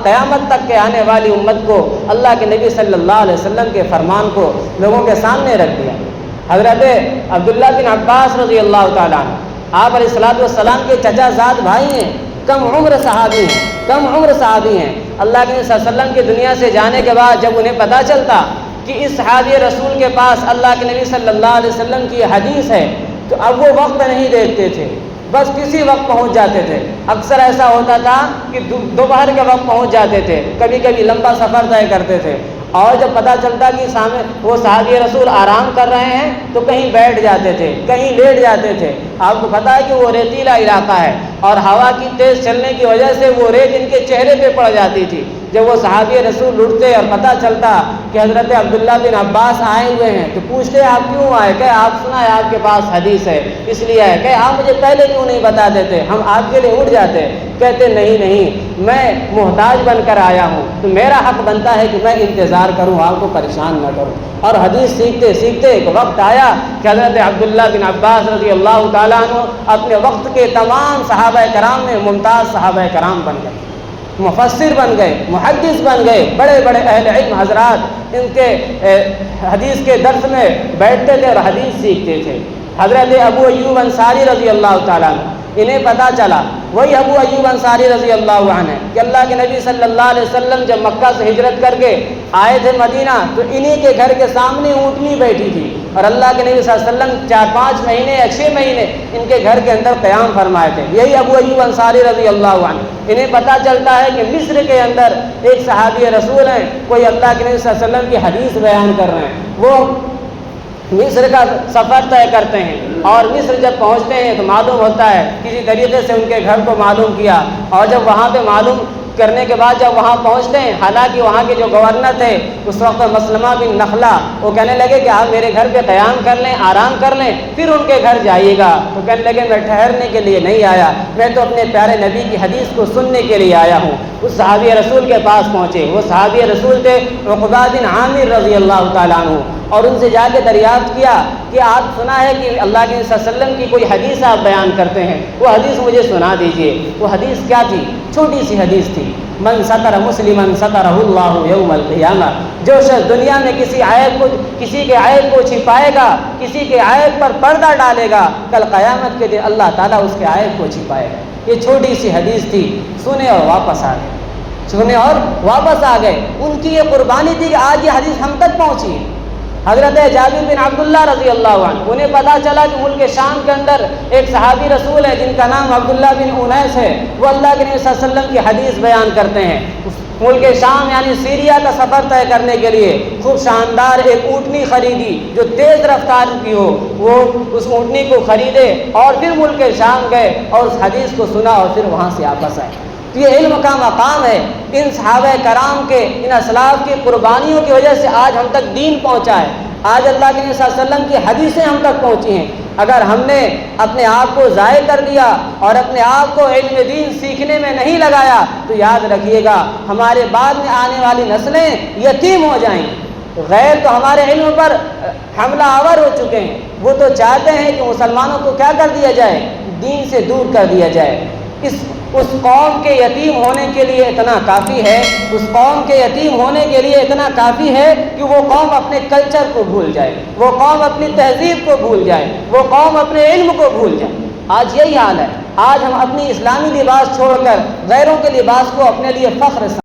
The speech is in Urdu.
قیامت تک کے آنے والی امت کو اللہ کے نبی صلی اللہ علیہ وسلم کے فرمان کو لوگوں کے سامنے رکھ دیا۔ حضرت عبداللہ بن عباس رضی اللہ تعالیٰ عنہ آپ علیہ الصلوۃ والسلام کے چچا زاد بھائی ہیں، کم عمر صحابی ہیں۔ اللہ کے نبی صلی اللہ علیہ وسلم کی دنیا سے جانے کے بعد جب انہیں پتہ چلتا کہ اس صحابی رسول کے پاس اللہ کے نبی صلی اللہ علیہ وسلم کی حدیث ہے، تو اب وہ وقت نہیں دیکھتے تھے، بس کسی وقت پہنچ جاتے تھے۔ اکثر ایسا ہوتا تھا کہ دوپہر کے وقت پہنچ جاتے تھے، کبھی کبھی لمبا سفر طے کرتے تھے، اور جب پتہ چلتا کہ سامنے وہ صحابی رسول آرام کر رہے ہیں تو کہیں بیٹھ جاتے تھے، کہیں لیٹ جاتے تھے۔ آپ کو پتہ ہے کہ وہ ریتیلا علاقہ ہے اور ہوا کی تیز چلنے کی وجہ سے وہ ریت ان کے چہرے پہ پڑ جاتی تھی۔ جب وہ صحابی رسول اٹھتے اور پتہ چلتا کہ حضرت عبداللہ بن عباس آئے ہوئے ہیں تو پوچھتے آپ کیوں آئے؟ کہ آپ سنا ہے آپ کے پاس حدیث ہے اس لیے ہے۔ کہ آپ مجھے پہلے کیوں نہیں بتا دیتے، ہم آپ کے لیے اٹھ جاتے۔ کہتے نہیں میں محتاج بن کر آیا ہوں تو میرا حق بنتا ہے کہ میں انتظار کروں، آپ کو پریشان نہ کروں۔ اور حدیث سیکھتے سیکھتے ایک وقت آیا کہ حضرت عبداللہ بن عباس رضی اللہ تعالیٰ عنہ اپنے وقت کے تمام صحابہ کرام میں ممتاز صحابہ کرام بن گئے، مفسر بن گئے، محدث بن گئے۔ بڑے بڑے اہل علم حضرات ان کے حدیث کے درس میں بیٹھتے تھے اور حدیث سیکھتے تھے۔ حضرت ابو ایوب انصاری رضی اللہ تعالیٰ عنہ، انہیں پتہ چلا، وہی ابو ایوب انصاری رضی اللہ عنہ کہ اللہ کے نبی صلی اللہ علیہ وسلم جب مکہ سے ہجرت کر کے آئے تھے مدینہ تو انہی کے گھر کے سامنے اونٹنی بیٹھی تھی، اور اللہ کے نبی صلی اللہ علیہ وسلم 4-5 مہینے یا 6 مہینے ان کے گھر کے اندر قیام فرمائے تھے۔ یہی ابو ایوب انصاری رضی اللہ عنہ، انہیں پتہ چلتا ہے کہ مصر کے اندر ایک صحابی رسول ہیں، کوئی اللہ کے نبی صلی اللہ علیہ وسلم کی حدیث بیان کر رہے ہیں۔ وہ مصر کا سفر طے کرتے ہیں اور مصر جب پہنچتے ہیں تو معلوم ہوتا ہے کسی طریقے سے ان کے گھر کو معلوم کیا، اور جب وہاں پہ معلوم کرنے کے بعد جب وہاں پہنچتے ہیں، حالانکہ وہاں کے جو گورنر تھے اس وقت مسلمہ بن نخلہ، وہ کہنے لگے کہ آپ میرے گھر پہ قیام کر لیں، آرام کر لیں، پھر ان کے گھر جائیے گا۔ تو کہنے لگے میں ٹھہرنے کے لیے نہیں آیا، میں تو اپنے پیارے نبی کی حدیث کو سننے کے لیے آیا ہوں۔ اس صحابی رسول کے پاس پہنچے، وہ صحابی رسول تھے عقبہ بن عامر رضی اللہ تعالیٰ عنہ، اور ان سے جا کے دریافت کیا کہ آپ سنا ہے کہ اللہ کے نبی صلی اللہ علیہ وسلم کی کوئی حدیث آپ بیان کرتے ہیں، وہ حدیث مجھے سنا دیجئے۔ وہ حدیث کیا تھی؟ چھوٹی سی حدیث تھی، من ستر مسلما سترہ اللہ یوم القیامہ، جو شخص دنیا میں کسی کے عیب کو چھپائے گا، کسی کے عیب پر پردہ ڈالے گا، کل قیامت کے دن اللہ تعالیٰ اس کے عیب کو چھپائے گا۔ یہ چھوٹی سی حدیث تھی، سنے اور واپس آ گئے۔ ان کی یہ قربانی تھی کہ آج یہ حدیث ہم تک پہنچی ہے۔ حضرت جابر بن عبداللہ رضی اللہ عنہ، انہیں پتہ چلا کہ ملک شام کے اندر ایک صحابی رسول ہے جن کا نام عبداللہ بن انیس ہے، وہ اللہ کے نبی صلی اللہ علیہ وسلم کی حدیث بیان کرتے ہیں۔ ملک شام یعنی سیریا کا سفر طے کرنے کے لیے خوب شاندار ایک اونٹنی خریدی جو تیز رفتار کی ہو، وہ اس اونٹنی کو خریدے اور پھر ملک شام گئے اور اس حدیث کو سنا اور پھر وہاں سے واپس آئے۔ تو یہ علم کا مقام ہے، ان صحابہ کرام کے، ان اسلاف کی قربانیوں کی وجہ سے آج ہم تک دین پہنچا ہے، آج اللہ کے نبی صلی اللہ علیہ وسلم کی حدیثیں ہم تک پہنچی ہیں۔ اگر ہم نے اپنے آپ کو ضائع کر دیا اور اپنے آپ کو علم دین سیکھنے میں نہیں لگایا تو یاد رکھیے گا ہمارے بعد میں آنے والی نسلیں یتیم ہو جائیں گی۔ غیر تو ہمارے علم پر حملہ آور ہو چکے ہیں، وہ تو چاہتے ہیں کہ مسلمانوں کو کیا کر دیا جائے؟ دین سے دور کر دیا جائے۔ اس قوم کے یتیم ہونے کے لیے اتنا کافی ہے، اس قوم کے یتیم ہونے کے لیے اتنا کافی ہے کہ وہ قوم اپنے کلچر کو بھول جائے، وہ قوم اپنی تہذیب کو بھول جائے، وہ قوم اپنے علم کو بھول جائے۔ آج یہی حال ہے، آج ہم اپنی اسلامی لباس چھوڑ کر غیروں کے لباس کو اپنے لیے فخر